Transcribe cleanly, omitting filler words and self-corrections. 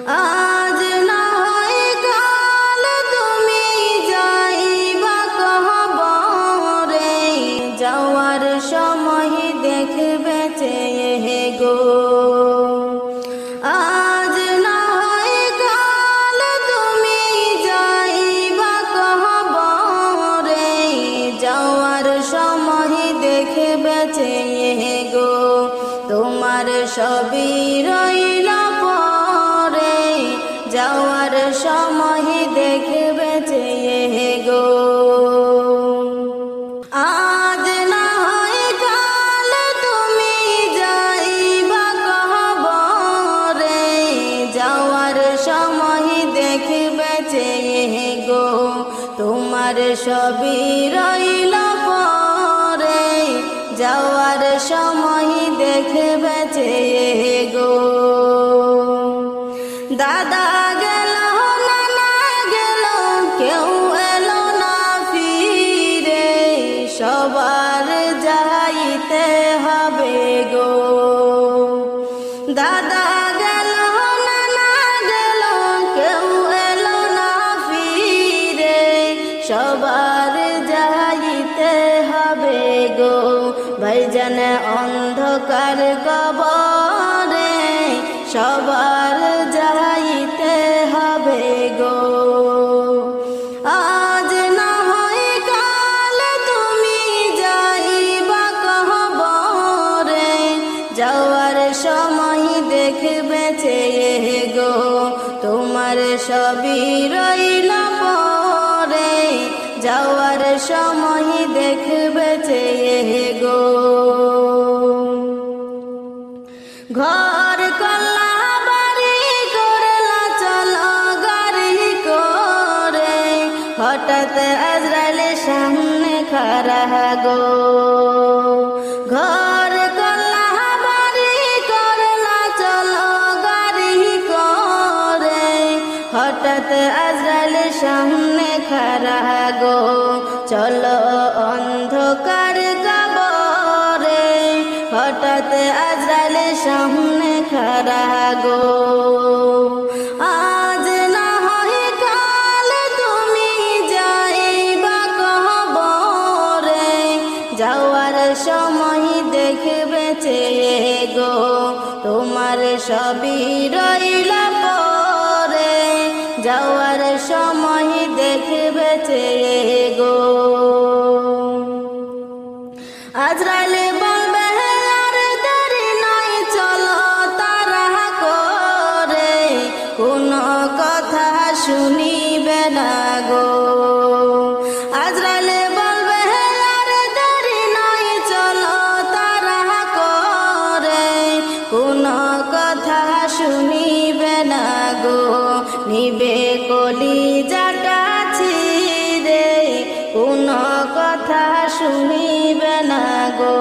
আজ না হয় কাল তুমি যাইবা কবরে, যাওয়ার সময় দেখবে চেয়ে গো। আজ না হয় কাল তুমি যাইবা কবরে, যাওয়ার সময় দেখবে চেয়ে গো। তোমার সবই রইল পরে, যাওয়ার সময় দেখবে চেয়ে গো। আজ না হয় কাল তুমি যাইবা কবরে, যাওয়ার সময় দেখবে চেয়ে গো। তোমার সবই রইল পরে, যাওয়ার সময় দেখবে চেয়ে গো। দাদা গেল নানা গেল, কেউ এলো না ফিরে, সবার যাইতে হবে গো। দাদা গেল নানা গেল, কেউ এলো না ফিরে, সবার যাইতে হবে গো। ভাইজান অন্ধকার কবরে, সবার যাইতে হবে গো। আজ না হয় কাল তুমি যাইবা কবরে, যাওয়ার সময় দেখবে চেয়ে গো। তোমার সবই রইল পরে, যাওয়ার সময় দেখবে চেয়ে গো। ঘর কল্লা বাড়ি করলা চলো গাড়ি করে, হঠাৎ আজরাইল সামনে খাড়া গো। ঘর কল্লা বাড়ি করলা চলো গাড়ি করে, হঠাৎ আজরাইল সামনে খাড়া গো। চলো অন্ধকার কবরে, হঠাৎ আজরাইল সামনে খাড়া গো। আজ না হয় কাল তুমি যাইবা কবরে, যাওয়ার সময় দেখবে চেয়ে গো। তোমার সবই রইল পরে, যাওয়ার সময় দেখবে চেয়ে গো। আজরাইল বলবে আর দেরি নয়, চলো তাড়া করে, কোনো কথা শুনিবে না গো। আজরাইল বলবে আর দেরি নয়, চলো তাড়া করে, কোনো কথা শুনিবে না গো। নিবে কলিজাটা ছিঁড়ে, কোনো কথা শুনিবে না গো।